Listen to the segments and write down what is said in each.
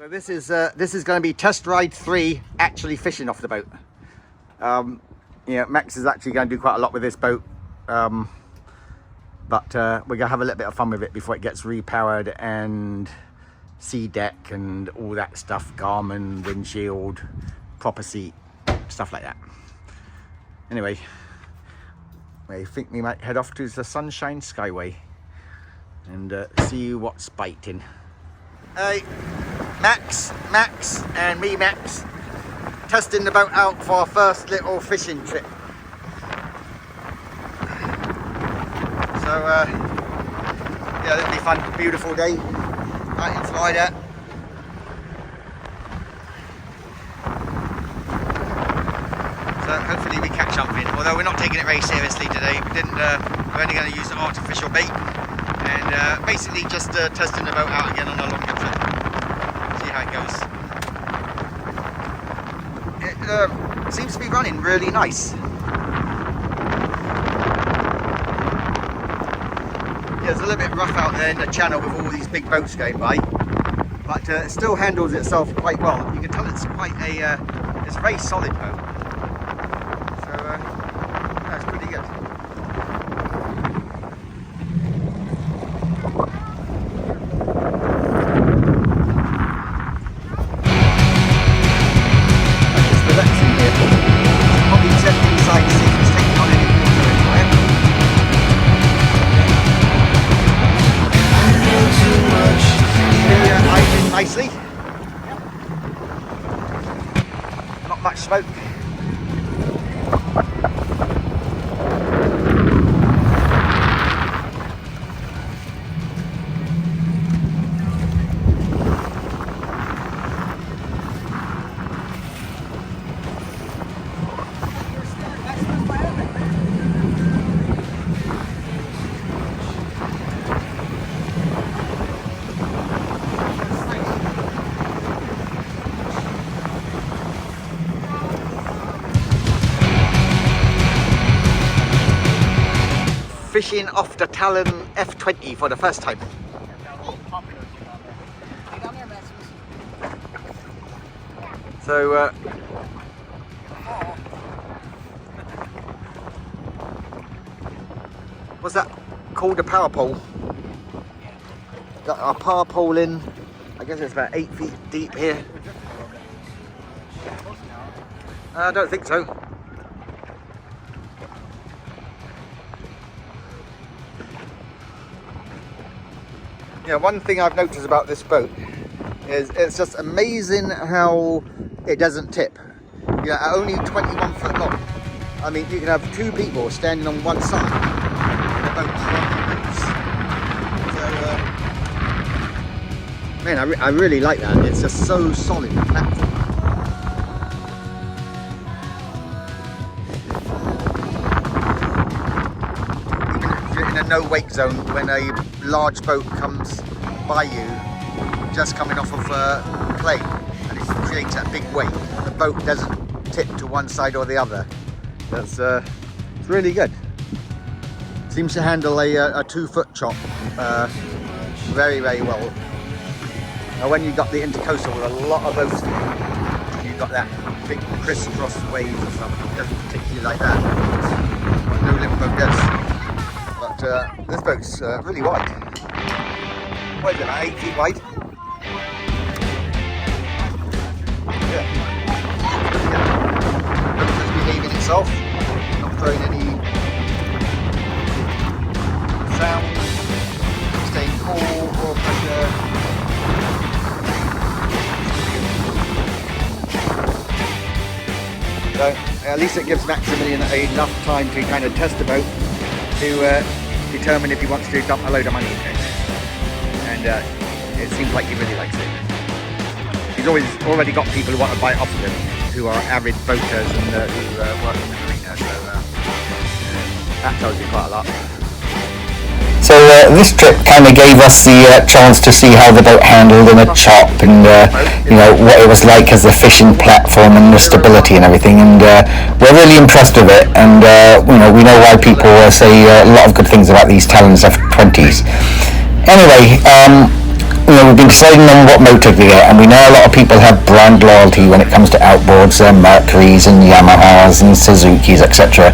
this is going to be test ride 3, actually fishing off the boat. Max is actually going to do quite a lot with this boat, but we're going to have a little bit of fun with it before it gets repowered and sea deck and all that stuff, Garmin, windshield, proper seat, stuff like that. Anyway, I think we might head off to the Sunshine Skyway and see what's biting. Hey, Max and me, Max, testing the boat out for our first little fishing trip. So, yeah, it'll be fun. Beautiful day out in Florida. So hopefully we catch something. Although we're not taking it very seriously today. We're only going to use the artificial bait and basically just testing the boat out again on a longer trip. See how it goes. It seems to be running really nice. Yeah, it's a little bit rough out there in the channel with all these big boats going by, but it still handles itself quite well. You can tell it's quite it's a very solid boat. So that's pretty good. Nicely. Not much smoke. Fishing off the Talon F20 for the first time. So what's that called? A power pole. Got our power pole in. I guess it's about 8 feet deep here. I don't think so. Yeah, one thing I've noticed about this boat is it's just amazing how it doesn't tip. At only 21 foot long. I mean, you can have 2 people standing on one side and the boat moves. So, man, I really like that. It's just so solid, the platform. In a no wake zone, when a large boat comes by you just coming off of a plane and it creates that big wake, the boat doesn't tip to one side or the other. That's it's really good. Seems to handle a 2-foot chop very well. Now when you got the intercoastal with a lot of boats, you've got that big crisscross waves or something. It doesn't particularly like that. No little boat does. But this boat's really wide. What is it, about 8 feet wide? Yeah. Boat's just behaving itself, not throwing any sound, staying cool or pressure. So at least it gives Maximilian enough time to kind of test the boat to determine if he wants to dump a load of money in it. And it seems like he really likes it. He's already got people who want to buy it off of him, who are avid boaters and who work in the marina, so that tells you quite a lot. So this trip kind of gave us the chance to see how the boat handled in a chop and what it was like as a fishing platform and the stability and everything, and we're really impressed with it, and we know why people say a lot of good things about these Talon F20s. Anyway, we've been deciding on what motor to get, and we know a lot of people have brand loyalty when it comes to outboards, Mercury's and Yamahas and Suzuki's, etc.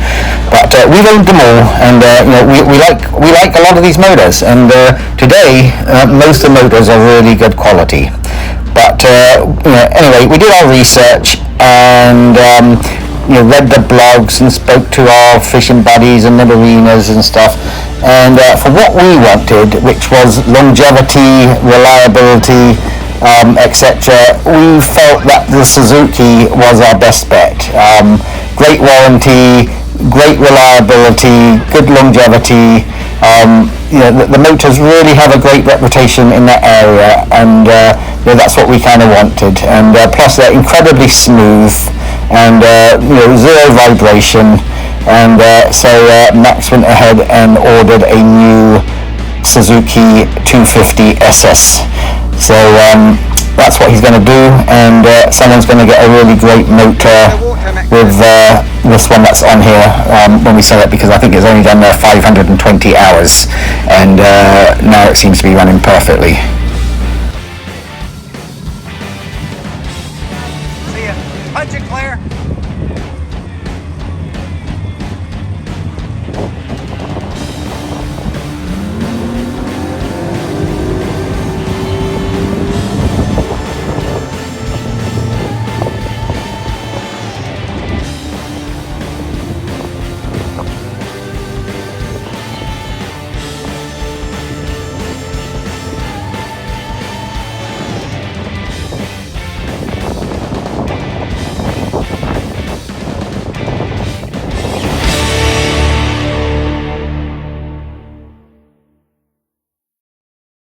But we've owned them all, and we like a lot of these motors. And today, most of the motors are really good quality. But anyway, we did our research and read the blogs and spoke to our fishing buddies and the marinas and stuff. And for what we wanted, which was longevity, reliability, etc., we felt that the Suzuki was our best bet. Great warranty, great reliability, good longevity. The motors really have a great reputation in that area, and that's what we kind of wanted. And plus they're incredibly smooth and zero vibration. And so Max went ahead and ordered a new Suzuki 250 SS. So that's what he's going to do, and someone's going to get a really great motor with this one that's on here when we sell it, because I think it's only done 520 hours, and now it seems to be running perfectly.